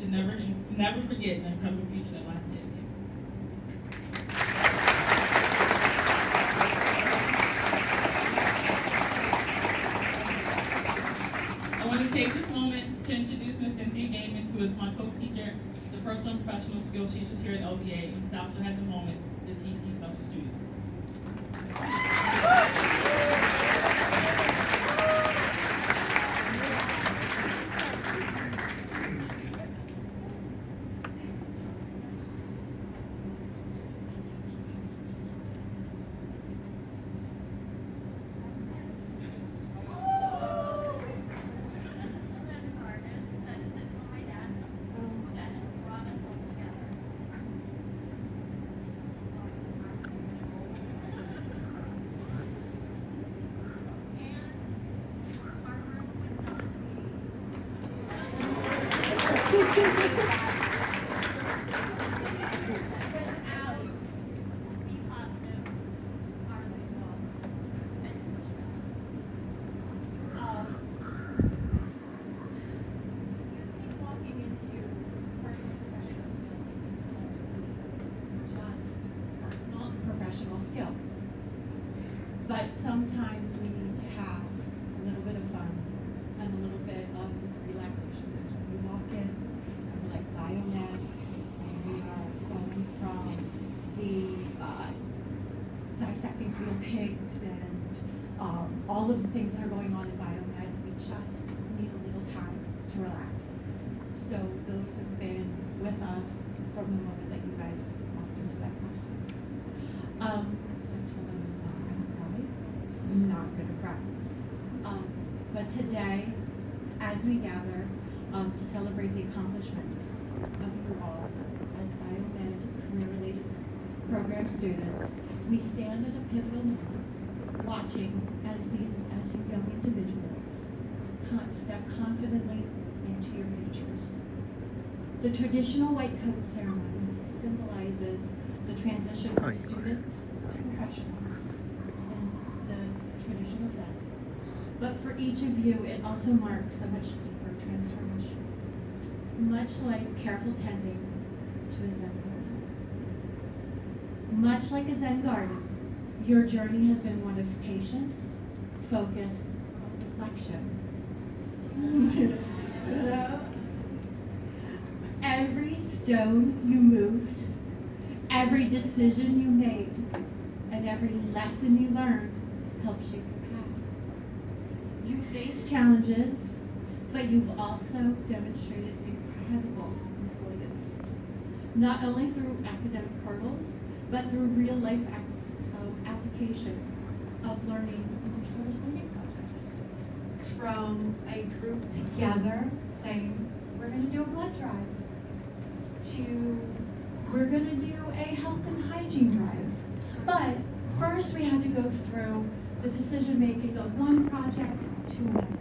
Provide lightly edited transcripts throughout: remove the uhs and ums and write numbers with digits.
to never forget and uncover the future that lies ahead of you. I want to take this moment to introduce Ms. Cynthia Gaiman, who is my co-teacher, the personal and professional skills teachers here at LVA, and who also had the moment to teach these special students. Skills. But sometimes we need to have a little bit of fun and a little bit of relaxation. Because when we walk in and we're like biomed, and we are going from the dissecting real pigs and all of the things that are going on in biomed, we just need a little time to relax. So those have been with us from the moment that you guys walked into that classroom. I told them I'm not gonna cry. But today, as we gather to celebrate the accomplishments of you all as biomed career-related program students, we stand at a pivotal moment, watching as you young individuals step confidently into your futures. The traditional white coat ceremony symbolizes the transition from students to professionals in the traditional sense. But for each of you, it also marks a much deeper transformation, much like careful tending to a Zen garden. Much like a Zen garden, your journey has been one of patience, focus, and reflection. Every stone you moved, every decision you made, and every lesson you learned helped shape your path. You faced challenges, but you've also demonstrated incredible resilience, not only through academic hurdles, but through real life application of learning in your service learning projects. From a group together saying, we're going to do a blood drive, to we're going to do a health and hygiene drive. But first we had to go through the decision making of one project to another.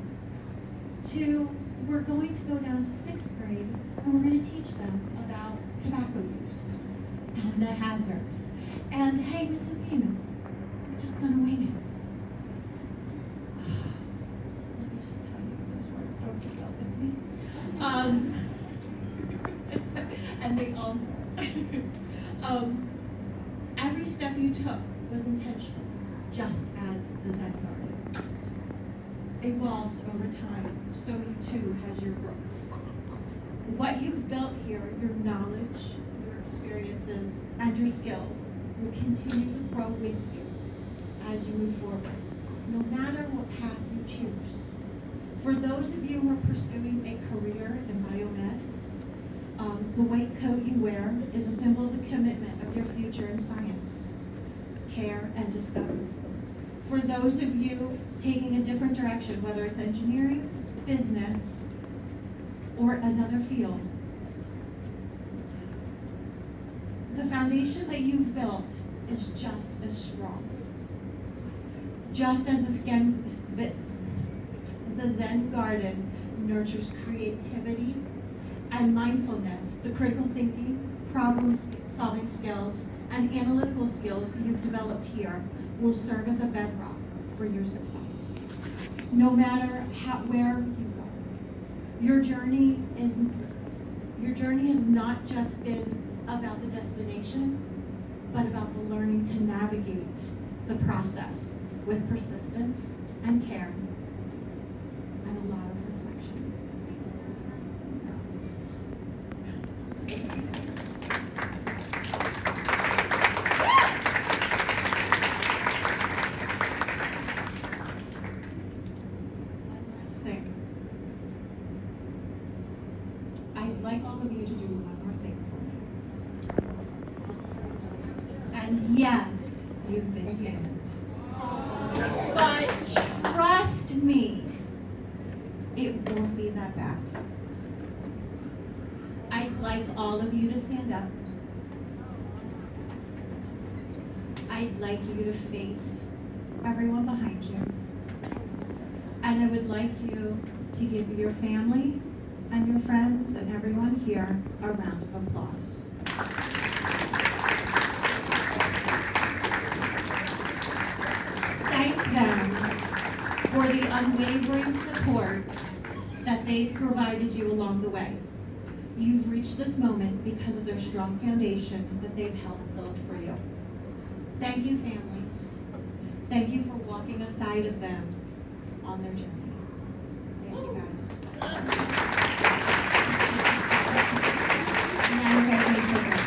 To we're going to go down to 6th grade and we're going to teach them about tobacco use and the hazards. And hey, Mrs. Gaiman, we're just going to wing it. Let me just tell you those words don't get up with me. And they all every step you took was intentional, just as the Zen garden evolves over time, so you too has your growth. What you've built here, your knowledge, your experiences, and your skills will continue to grow with you as you move forward, no matter what path you choose. For those of you who are pursuing a career in biomed, the white coat you wear is a symbol of the commitment of your future in science, care, and discovery. For those of you taking a different direction, whether it's engineering, business, or another field, the foundation that you've built is just as strong. Just as the Zen garden nurtures creativity and mindfulness, the critical thinking, problem-solving skills, and analytical skills you've developed here will serve as a bedrock for your success. No matter where you go, your journey Your journey has not just been about the destination, but about the learning to navigate the process with persistence and care and a lot of reflection. Sing. I'd like all of you to do one more thing for me. And yes, you've been pinned. But trust me, it won't be that bad. I'd like all of you to stand up. I'd like you to face everyone behind you. And I would like you to give your family and your friends and everyone here a round of applause. Thank them for the unwavering support that they've provided you along the way. You've reached this moment because of their strong foundation that they've helped build for you. Thank you, families. Thank you for walking aside of them on their journey. Thank you, guys. Now you guys may take it.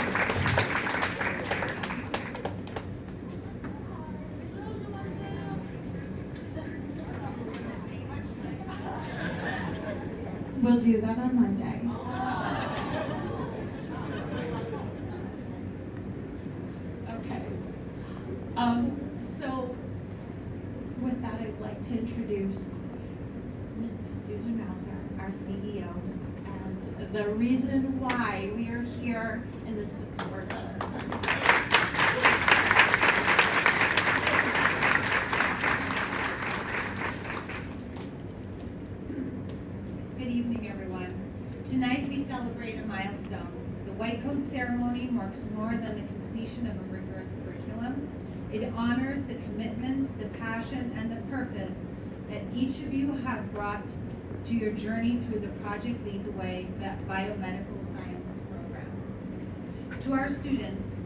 We'll do that on Monday. Okay. So with that, I'd like to introduce Ms. Susan Mauser, our CEO, and the reason why we are here in the support of. Good evening, everyone. Tonight we celebrate a milestone. The White Coat Ceremony marks more than the completion of a rigorous curriculum. It honors the commitment, the passion, and the purpose that each of you have brought to your journey through the Project Lead the Way Biomedical Sciences program. To our students,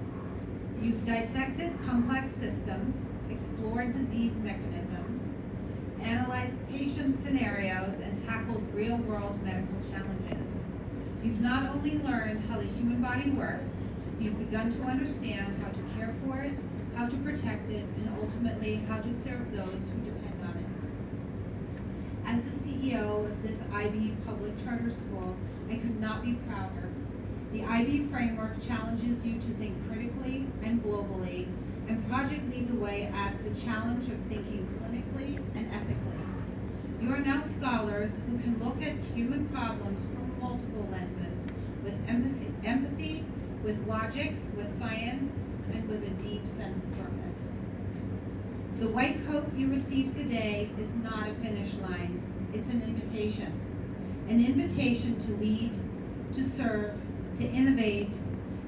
you've dissected complex systems, explored disease mechanisms, analyzed patient scenarios, and tackled real-world medical challenges. You've not only learned how the human body works, you've begun to understand how to care for it, how to protect it, and ultimately how to serve those who depend on it. As the CEO of this IB public charter school, I could not be prouder. The IB framework challenges you to think critically and globally, and Project Lead the Way adds the challenge of thinking clinically and ethically. You are now scholars who can look at human problems from multiple lenses, with empathy, with logic, with science, and with a deep sense of purpose. The white coat you receive today is not a finish line, it's an invitation. An invitation to lead, to serve, to innovate.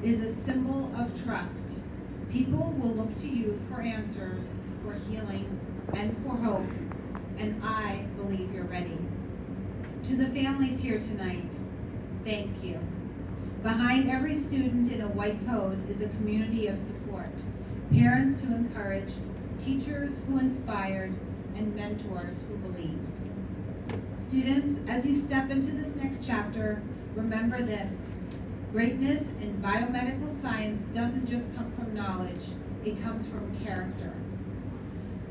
It is a symbol of trust. People will look to you for answers, for healing, and for hope, and I believe you're ready. To the families here tonight, thank you. Behind every student in a white coat is a community of support, parents who encouraged, teachers who inspired, and mentors who believed. Students, as you step into this next chapter, remember this: greatness in biomedical science doesn't just come from knowledge, it comes from character.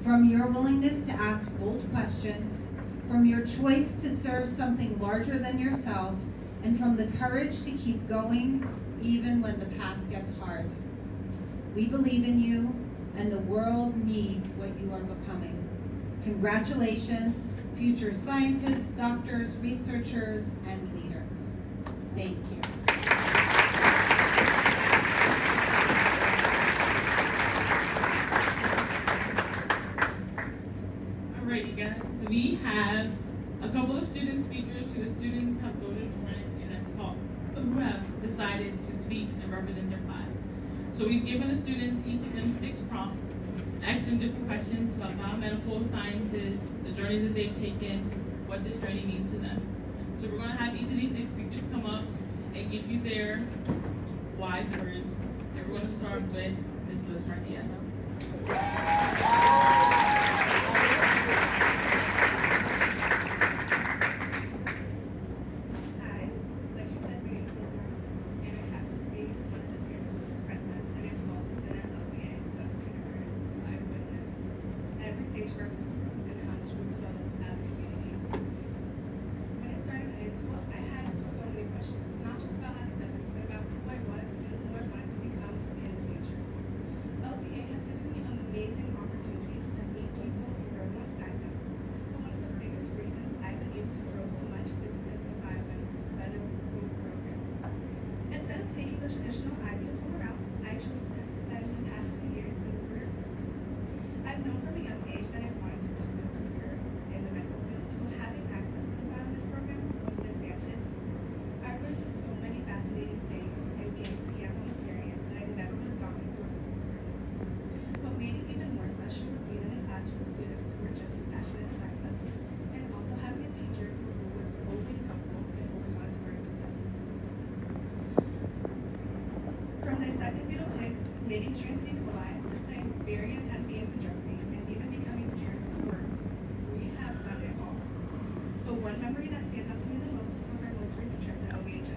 From your willingness to ask bold questions, from your choice to serve something larger than yourself, and from the courage to keep going even when the path gets hard. We believe in you, and the world needs what you are becoming. Congratulations, future scientists, doctors, researchers, and leaders. Thank you. Alrighty, guys. So we have a couple of student speakers who the students have voted on and who have decided to speak and represent their class. So we've given the students, each of them, 6 prompts, asked them different questions about biomedical sciences, the journey that they've taken, what this journey means to them. So we're going to have each of these 6 speakers come up and give you their wise words. And we're going to start with Ms. Liz Martinez. Hi, like she said, my name is Liz Martinez, and I happen to be one of this year's hostess presidents, and I've also been at LVA since kindergarten, so I've witnessed every stage of our school's growth and how much we've developed as a community. So when I started high school, I had so many questions, not just about academics, but about who I was and who I wanted to become in the future. LVA has given me amazing opportunities to meet people and grow alongside them. But one of the biggest reasons I've been able to grow so much is because of the biomedical program. Instead of taking the traditional IB diploma route, I chose to spend the past 2 years in the career field. I've known from a young age that I wanted to pursue a career in the medical field, so having access to the biomedical program was an advantage. I learned so many fascinating things and gained hands-on experience that I never would have gotten through a normal career. What made it even more special was being in a class full of students who were just as passionate as I was, and also having a teacher who was always helpful and always wanted to work with us. From dissecting fetal pigs, making trains of E. coli, to playing very intense games of Jeopardy, and even becoming parents to worms, we have done it all. But one memory that stands out to me the most was our most recent trip to LVA,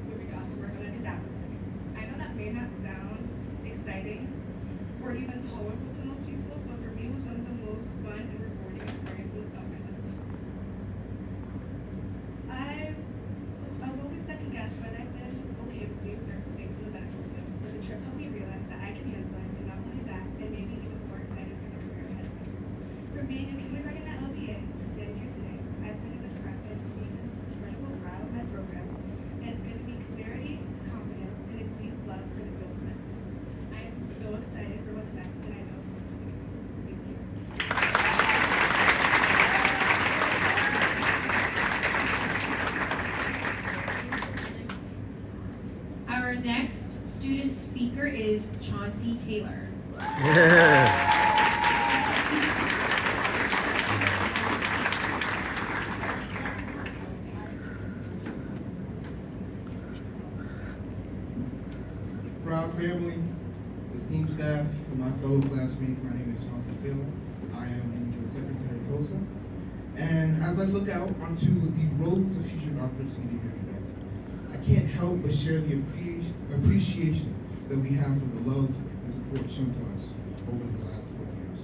where we got to work on a cadaver leg. I know that may not sound exciting or even tolerable to most people, but for me it was one of the most fun and rewarding experiences of my life. I've always second guessed whether I've been okay with doing certain things in the medical fields, but the trip helped me realize that I can handle it, and not only that, it made me even more excited for the career ahead of me. From being in kindergarten at LVA to standing here today, I've been in an incredible biomed program, and it's given me clarity, confidence, and a deep love for the field of medicine. I am so excited for what's next, and I know it's going to be good. Thank you. Our next student speaker is Chauncey Taylor. Proud family, esteemed staff, and my fellow classmates, my name is Chauncey Taylor. I am the Secretary of HOSA. And as I look out onto the roads of future doctors needed here today, I can't help but share the appreciation that we have for the love and support shown to us over the last 12 years.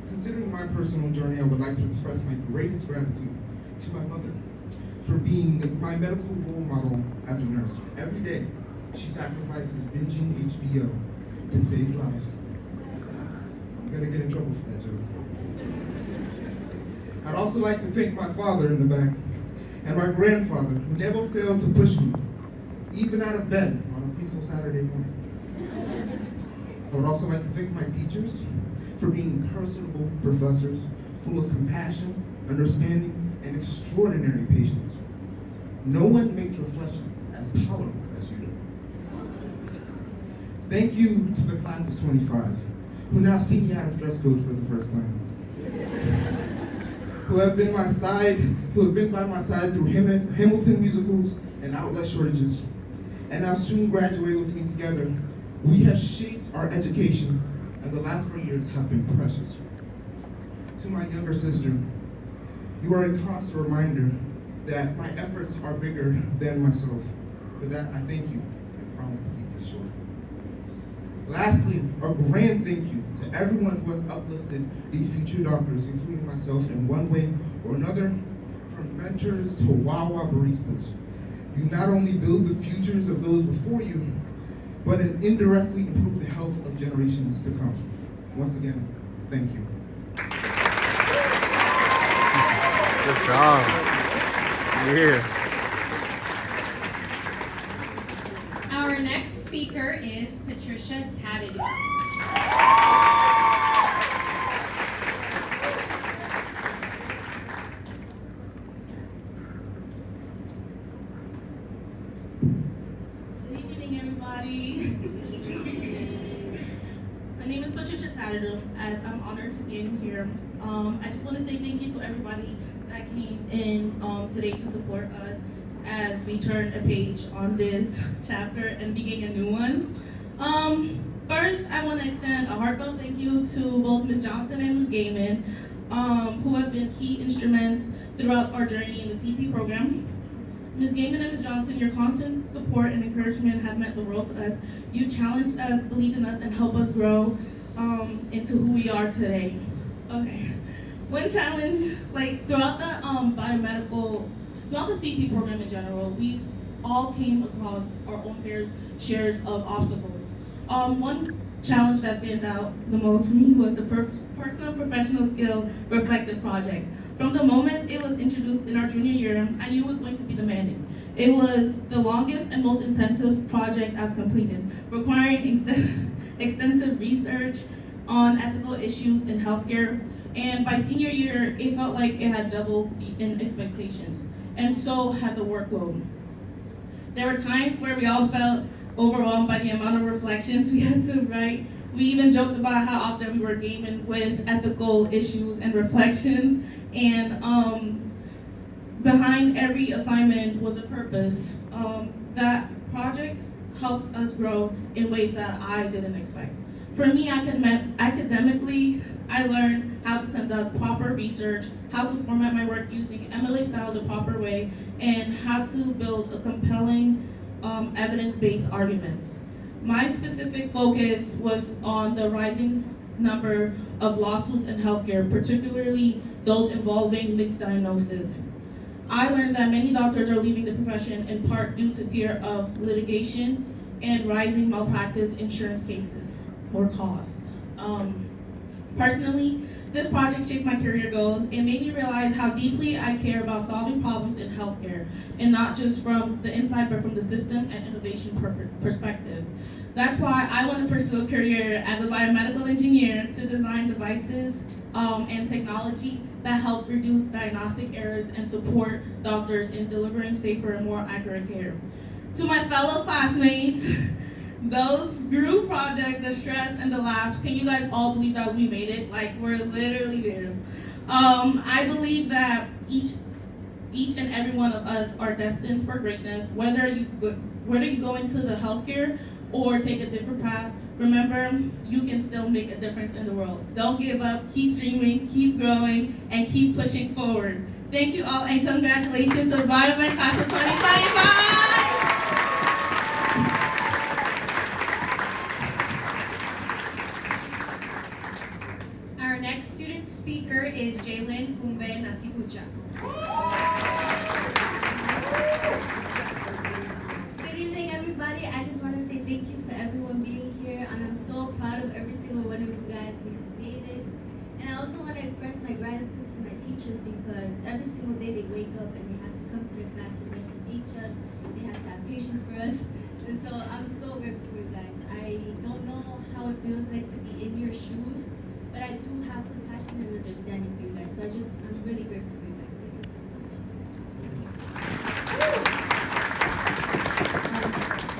Considering my personal journey, I would like to express my greatest gratitude to my mother for being my medical role model as a nurse. Every day, she sacrifices binging HBO to save lives. I'm gonna get in trouble for that joke. I'd also like to thank my father in the back and my grandfather who never failed to push me, even out of bed on a peaceful Saturday morning. I would also like to thank my teachers for being personable professors, full of compassion, understanding, and extraordinary patience. No one makes reflection as powerful as you do. Thank you to the class of 25, who now see me out of dress code for the first time. Who have been by my side through Hamilton musicals and outlet shortages, and now soon graduate with me together. We have shaped our education, and the last 4 years have been precious. To my younger sister, you are a constant reminder that my efforts are bigger than myself. For that, I thank you and promise to keep this short. Lastly, a grand thank you to everyone who has uplifted these future doctors, including myself, in one way or another, from mentors to Wawa baristas. You not only build the futures of those before you, but indirectly improve the health of generations to come. Once again, thank you. Good job. Yeah. Our next speaker is Patricia Tadadou. Good evening, everybody. My name is Patricia Tadadou, as I'm honored to stand here. I just want to say thank you to everybody that came in today to support us. as we turn a page on this chapter and begin a new one. First, I want to extend a heartfelt thank you to both Ms. Johnson and Ms. Gaiman, who have been key instruments throughout our journey in the CP program. Ms. Gaiman and Ms. Johnson, your constant support and encouragement have meant the world to us. You challenged us, believed in us, and helped us grow into who we are today. Okay. When challenged, throughout the throughout the CP program in general, we've all came across our own fair shares of obstacles. One challenge that stands out the most for me was the personal professional skill reflective project. From the moment it was introduced in our junior year, I knew it was going to be demanding. It was the longest and most intensive project I've completed, requiring extensive research on ethical issues in healthcare. And by senior year, it felt like it had doubled in expectations, and so had the workload. There were times where we all felt overwhelmed by the amount of reflections we had to write. We even joked about how often we were gaming with ethical issues and reflections, and behind every assignment was a purpose. That project helped us grow in ways that I didn't expect. For me, academically, I learned how to conduct proper research, how to format my work using MLA style the proper way, and how to build a compelling evidence-based argument. My specific focus was on the rising number of lawsuits in healthcare, particularly those involving mixed diagnosis. I learned that many doctors are leaving the profession in part due to fear of litigation and rising malpractice insurance cases or costs. Personally, this project shaped my career goals and made me realize how deeply I care about solving problems in healthcare, and not just from the inside, but from the system and innovation perspective. That's why I want to pursue a career as a biomedical engineer to design devices and technology that help reduce diagnostic errors and support doctors in delivering safer and more accurate care. To my fellow classmates, those group projects, the stress and the laughs, can you guys all believe that we made it? We're literally there. I believe that each and every one of us are destined for greatness, whether you go into the healthcare or take a different path. Remember, you can still make a difference in the world. Don't give up, keep dreaming, keep growing, and keep pushing forward. Thank you all, and congratulations to Biomed Class of 2025! Our next student speaker is Jalen Umbe Nasibucha. Good evening, everybody. I just want to say thank you to everyone being here, and I'm so proud of every single one of you guys. We have made it. And I also want to express my gratitude to my teachers, because every single day they wake up and they have to come to the classroom and to teach us. They have to have patience for us. And so I'm so grateful for you guys. I don't know how it feels like to be in your shoes, but I do have compassion and understanding for you guys. So I'm really grateful for you guys. Thank you so much.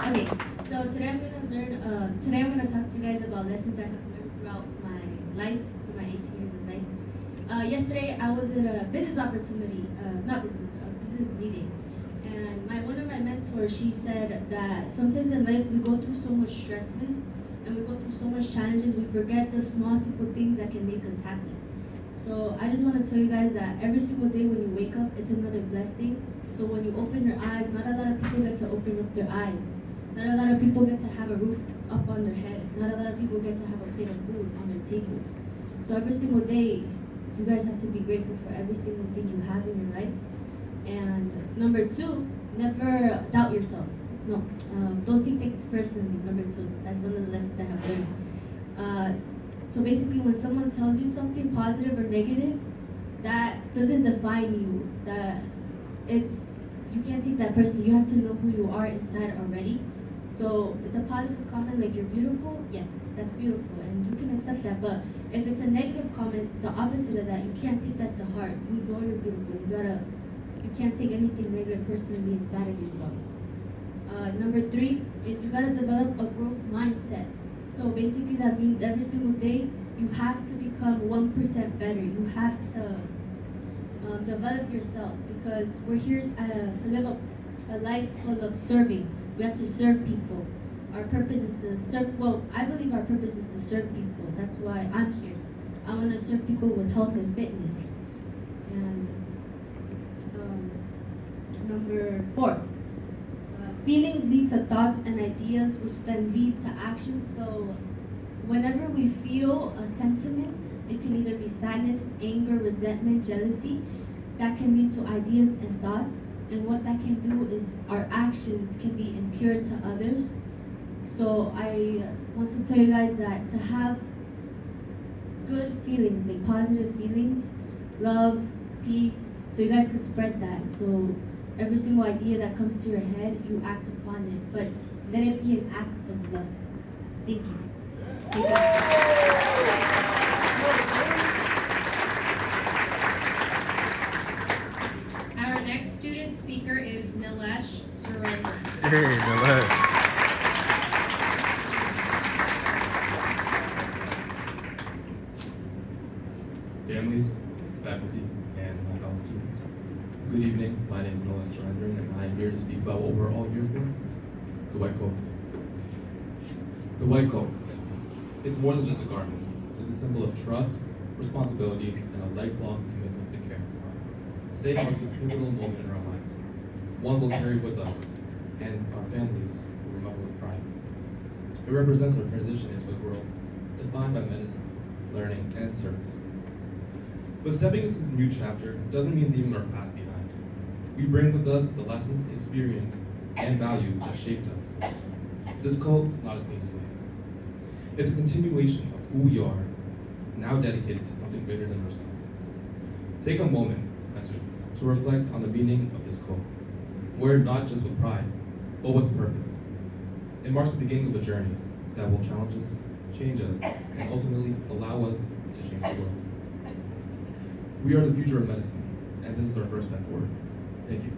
Okay, so today I'm gonna talk to you guys about lessons I have learned throughout my life, through my 18 years of life. Yesterday I was at a business opportunity, a business meeting, and one of my mentors, she said that sometimes in life we go through so much stresses and we go through so much challenges, we forget the small, simple things that can make us happy. So I just want to tell you guys that every single day when you wake up, it's another blessing. So when you open your eyes, not a lot of people get to open up their eyes. Not a lot of people get to have a roof up on their head. Not a lot of people get to have a plate of food on their table. So every single day, you guys have to be grateful for every single thing you have in your life. And number 2, never doubt yourself. No, don't take things personally. Number 2, that's one of the lessons I have learned. So basically, when someone tells you something positive or negative, that doesn't define you. You can't take that person. You have to know who you are inside already. So it's a positive comment like you're beautiful. Yes, that's beautiful, and you can accept that. But if it's a negative comment, the opposite of that, you can't take that to heart. You know you're beautiful. You can't take anything negative personally inside of yourself. Number 3 is you gotta develop a growth mindset. So basically that means every single day you have to become 1% better. You have to develop yourself, because we're here to live a life full of serving. We have to serve people. Our purpose is to serve, well, I believe our purpose is to serve people. That's why I'm here. I want to serve people with health and fitness. And number 4, feelings lead to thoughts and ideas, which then lead to action. So whenever we feel a sentiment, it can either be sadness, anger, resentment, jealousy. That can lead to ideas and thoughts. And what that can do is our actions can be impure to others. So I want to tell you guys that to have good feelings, like positive feelings, love, peace, so you guys can spread that. So every single idea that comes to your head, you act upon it, but let it be an act of love. Thank you. Thank you. Our next student speaker is Nilesh Surendran. Hey, Nilesh. Families, faculty, and my fellow students. Good evening, my name is Nilesh Surendran, and I'm here to speak about what we're all here for, the white coats. The white coat. It's more than just a garment. It's a symbol of trust, responsibility, and a lifelong commitment to care. Today marks a pivotal moment in our lives. One we'll carry with us, and our families will remember with pride. It represents our transition into a world defined by medicine, learning, and service. But stepping into this new chapter doesn't mean leaving our past behind. We bring with us the lessons, experience, and values that shaped us. This code is not a clean slate. It's a continuation of who we are, now dedicated to something greater than ourselves. Take a moment, my students, to reflect on the meaning of this code. Wear it not just with pride, but with purpose. It marks the beginning of a journey that will challenge us, change us, and ultimately allow us to change the world. We are the future of medicine, and this is our first step forward. Thank you.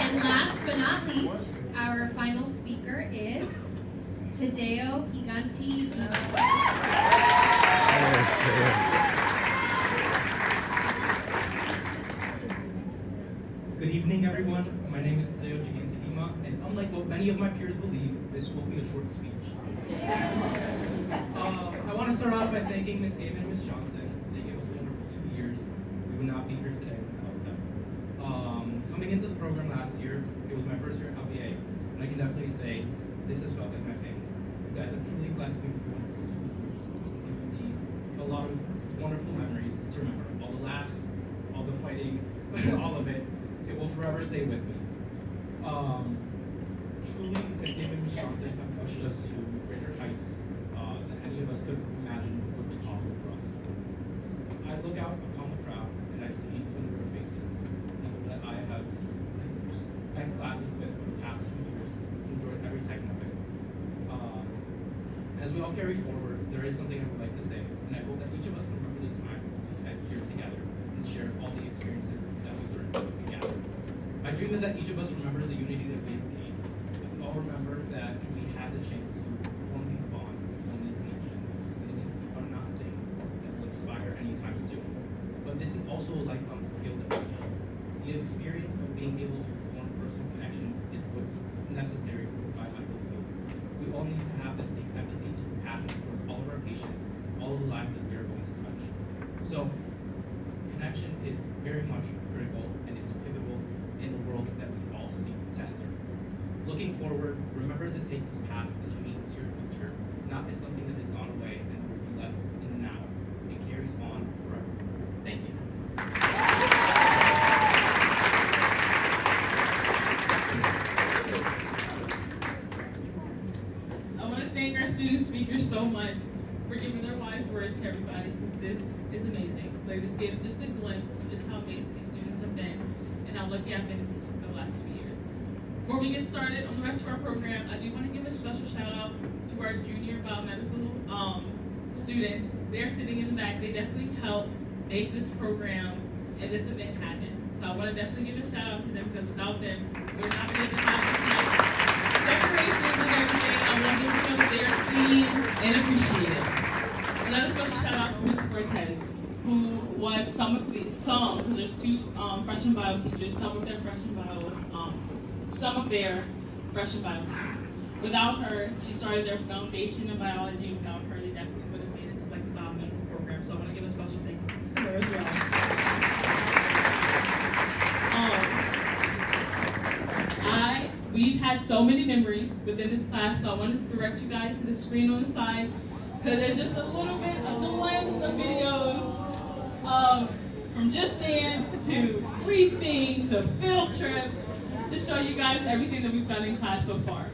And last but not least, our final speaker is Tadeo Higanti. Good evening, everyone. My name is Tadeo Higanti, and unlike what many of my peers believe, this will be a short speech. I want to start off by thanking Ms. David and Ms. Johnson. They gave us a wonderful 2 years. We would not be here today without them. Coming into the program last year, it was my first year at LVA, and I can definitely say this has felt like my family. You guys have truly blessed me with wonderful schools, a lot of wonderful memories to remember. All the laughs, all the fighting, all of it. It will forever stay with me. Truly, Ms. David and Ms. Johnson have pushed us to greater heights than any of us could imagine would be possible for us. I look out upon the crowd and I see familiar faces, people that I have spent classes with for the past 2 years, enjoyed every second of it. As we all carry forward, there is something I would like to say, and I hope that each of us can remember the times that we spent here together and share all the experiences that we learned together. My dream is that each of us remembers the unity that we have gained. That we all remember that we had the chance to form these bonds, form these connections, and these are not things that will expire anytime soon. But this is also a lifelong skill that we need. The experience of being able to form personal connections is what's necessary for my medical field. We all need to have this deep empathy and compassion towards all of our patients, all of the lives that we are going to touch. So, connection is very much critical and it's pivotal in the world that we all seek to enter. Looking forward, remember to take this past as a means to your future, not as something that has gone away and will be left in the now. It carries on forever. Thank you. I want to thank our student speakers so much for giving their wise words to everybody, because this is amazing. Like, this gives just a glimpse of just how amazing these students have been and how lucky I've been to teach for the last few years. Before we get started on the rest of our program, I do want to give a special shout out to our junior biomedical students. They're sitting in the back. They definitely helped make this program and this event happen. So I want to definitely give a shout out to them, because without them, we're not going to get the time to see decorations and everything. I want them to know that they are clean and appreciated. Another special shout out to Ms. Cortez. who was because there's two freshman bio teachers, some of their freshman bio teachers. Without her, she started their foundation in biology. Without her, they definitely would have made it to like the developmental program. So I want to give a special thanks to her as well. We've had so many memories within this class, so I wanted to direct you guys to the screen on the side, because there's just a little bit of glimpse of videos from Just Dance to sleeping to field trips to show you guys everything that we've done in class so far.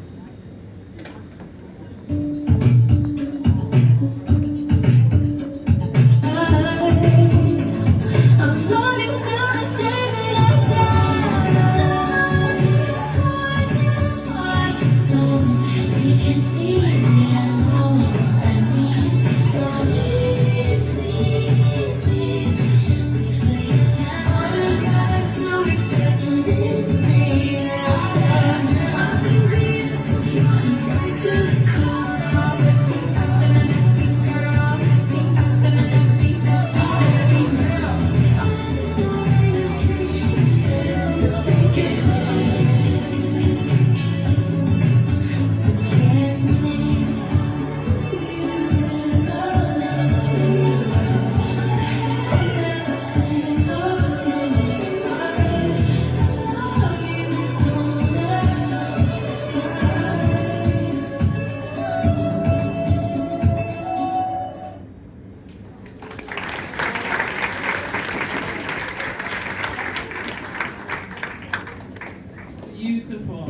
Beautiful.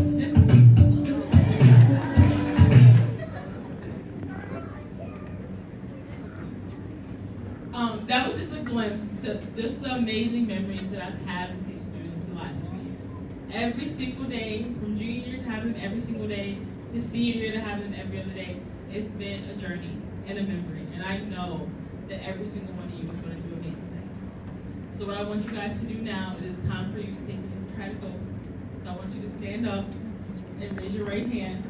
That was just a glimpse to just the amazing memories that I've had with these students in the last 2 years. Every single day, from junior year to having them every single day, to senior year to having them every other day, it's been a journey and a memory. And I know that every single one of you is going to do amazing things. So what I want you guys to do now is it's time for you to take your Hippocratic oath. So I want you to stand up and raise your right hand.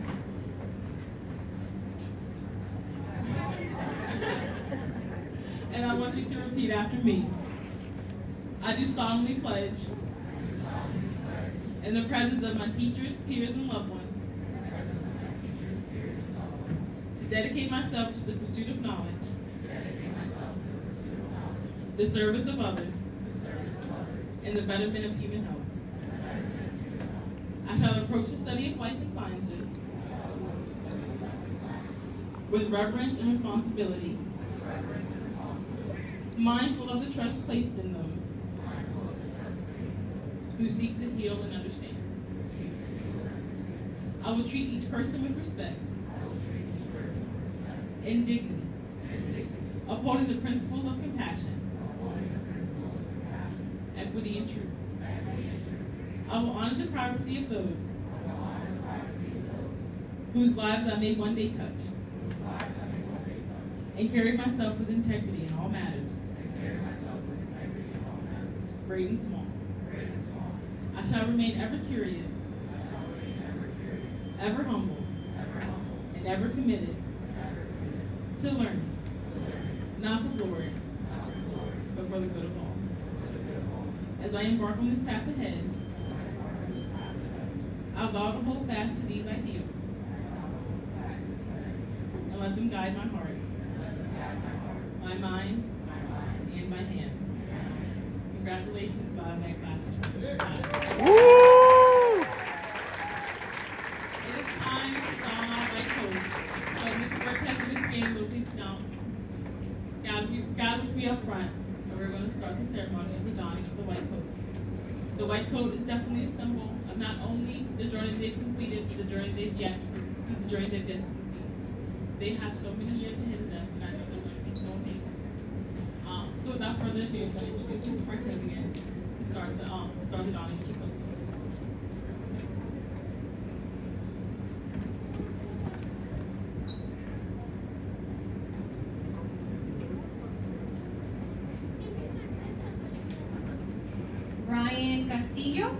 And I want you to repeat after me. I do solemnly pledge, in the presence of my teachers, peers, and loved ones, to dedicate myself to the pursuit of knowledge, the service of others, and the betterment of human health. I shall approach the study of life and sciences with reverence and responsibility, mindful of the trust placed in those who seek to heal and understand. I will treat each person with respect and dignity, upholding the principles of compassion, equity, and truth. I will honor the privacy of those whose lives I may one day touch, and carry myself with integrity in all matters, great and small. I shall remain ever curious, ever humble, and ever committed to learning, not for glory, but for the good of all. As I embark on this path ahead, I'll vow to hold fast to these ideals and let them guide my heart, my mind, and my hands. Congratulations, Biomag class. Woo! It is time to don our right coats. So Ms. Cortez and Ms. Gaines, please don't. Gather with me up front, and we're going to start the ceremony of the donning of the white coats. The white coat is definitely a symbol of not only the journey they've completed, but the journey they've yet to complete. They have so many years ahead of them, and I know they're going to be so amazing. So without further ado, I'm going to introduce Ms. Cortez again to start the donning of the coats. Ryan Castillo.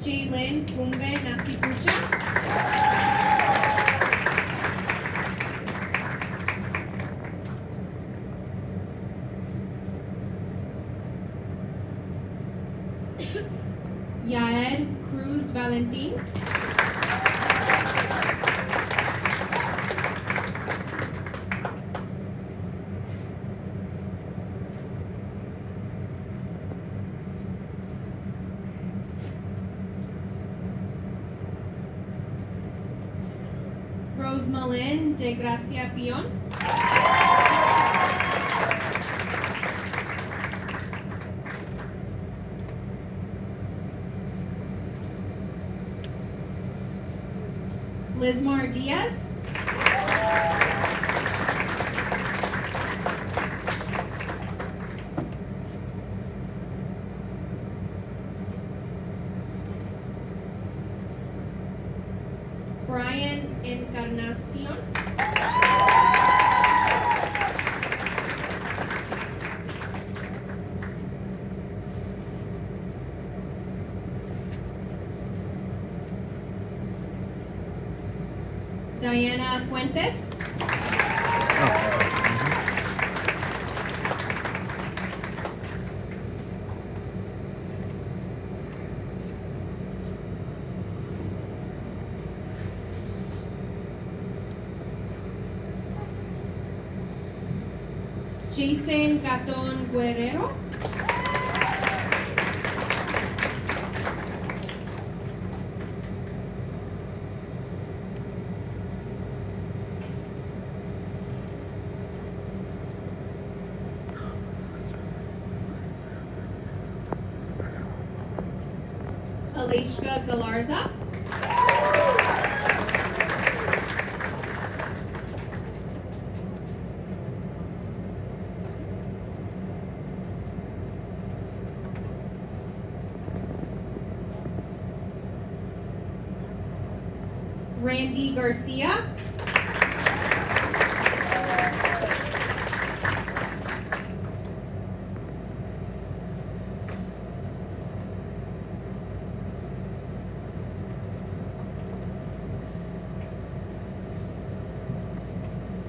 Jaylin Kumbe Nasipucha. Yael Cruz Valentin. Rosemalyn de Gracia Pion. Lizmar Diaz. Brian Encarnacion. Diana Fuentes. Jason Gaton Guerrero. Alishka Galarza. Randy Garcia.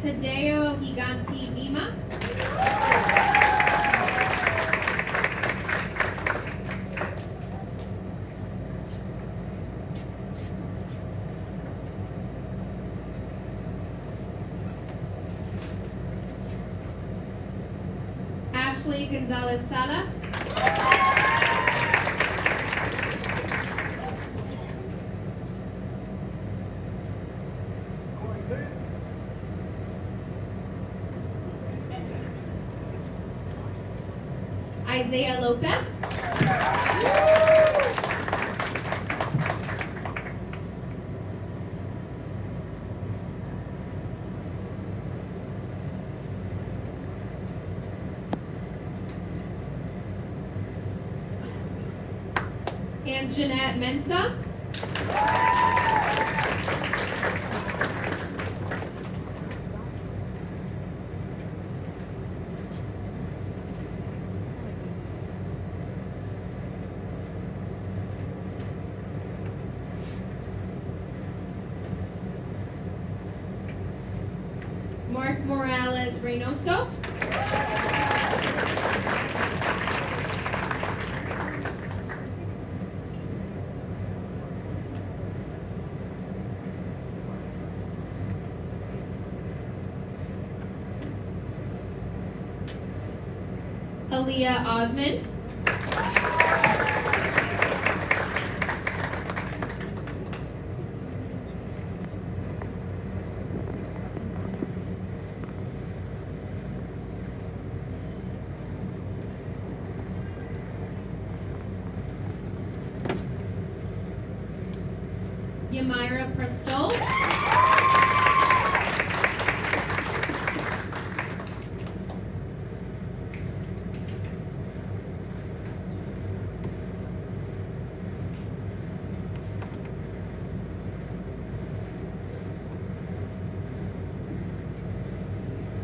Tadeo Higanti Dima. Ashley Gonzalez Salas. Isaiah Lopez. And Jeanette Mensa. Mark Morales Reynoso. Aaliyah Osman. Yamira Prestol.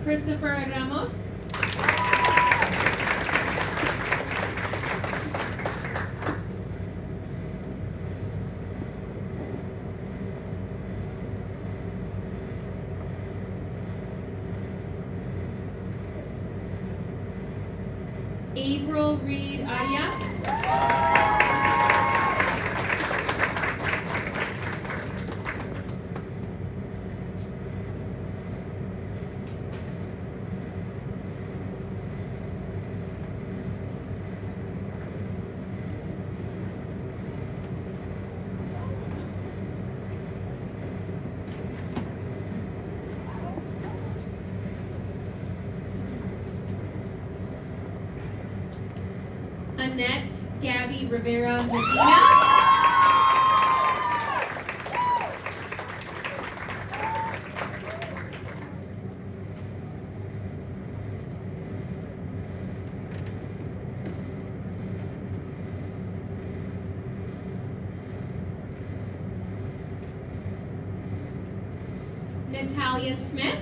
Christopher Ramos. April Reed Arias. Annette Gabby Rivera Medina. Natalia Smith.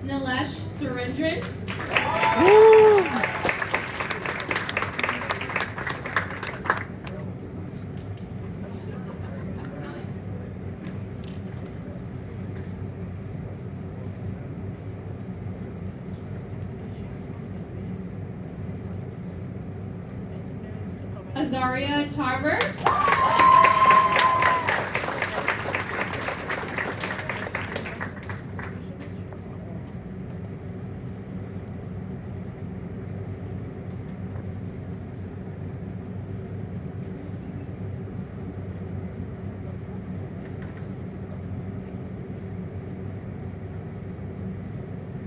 Nilesh Surendran. Azaria Tarver.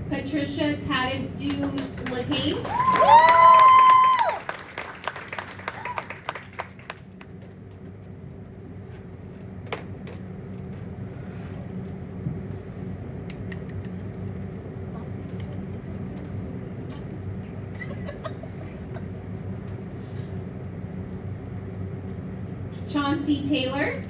Patricia Tadadou Lacane. Chauncey Taylor.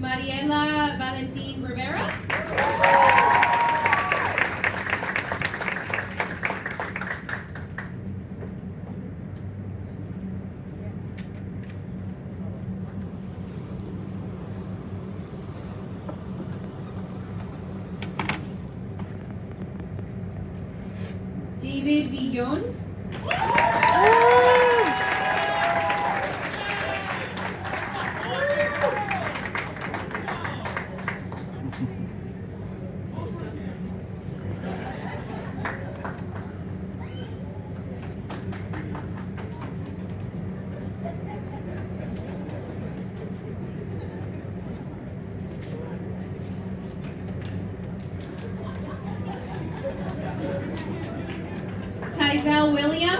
Mariela Valentin Rivera. David Villon. Tyzel Williams.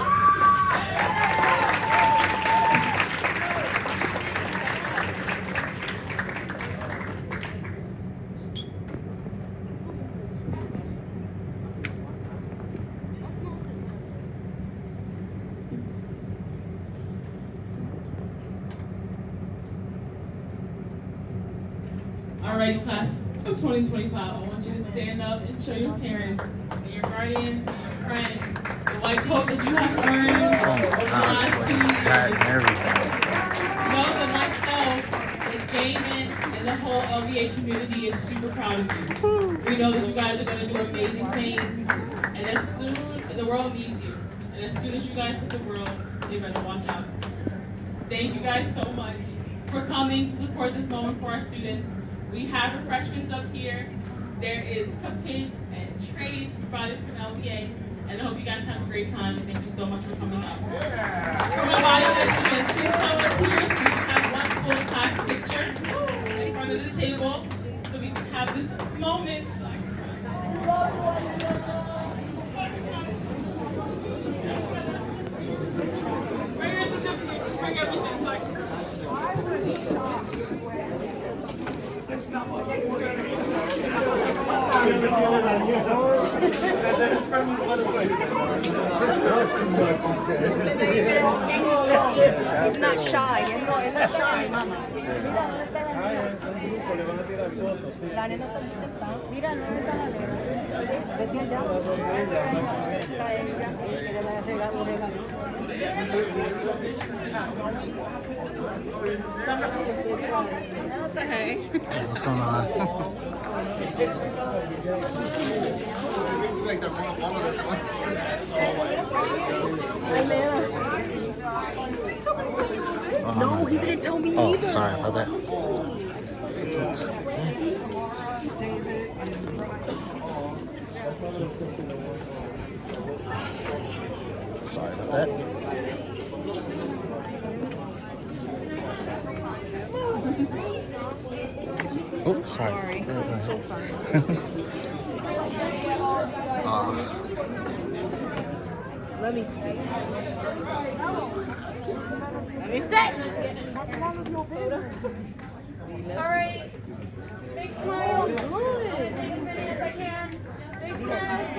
All right, class of 2025, I want you to stand up and show your parents and your guardians and your friends the white coat that you have earned over the last 2 Hat and years. everything. Know that myself, and Damon, and the whole LVA community is super proud of you. We know that you guys are going to do amazing things, and as soon the world needs you, and as soon as you guys hit the world, they better watch out. Thank you guys so much for coming to support this moment for our students. We have refreshments up here. There is cupcakes and trays provided from LVA, and I hope you guys have a great time, and thank you so much for coming up. For my bio students, please come up here so we can have one full class picture in front of the table, so we can have this moment. Bring your certificates, bring everything so I can He's not shy. He's not shy, mama. La nena está sentada. Mira, no está la nena. Vete allá. Está ella. Que le da regalo, regalo. What the heck? What's going on? No, he didn't tell me Oh, either. sorry about that. Sorry about that. Oh, sorry. Sorry. I'm so sorry. Let me see. Let me see. Alright. Big smiles. As I can. Big smiles.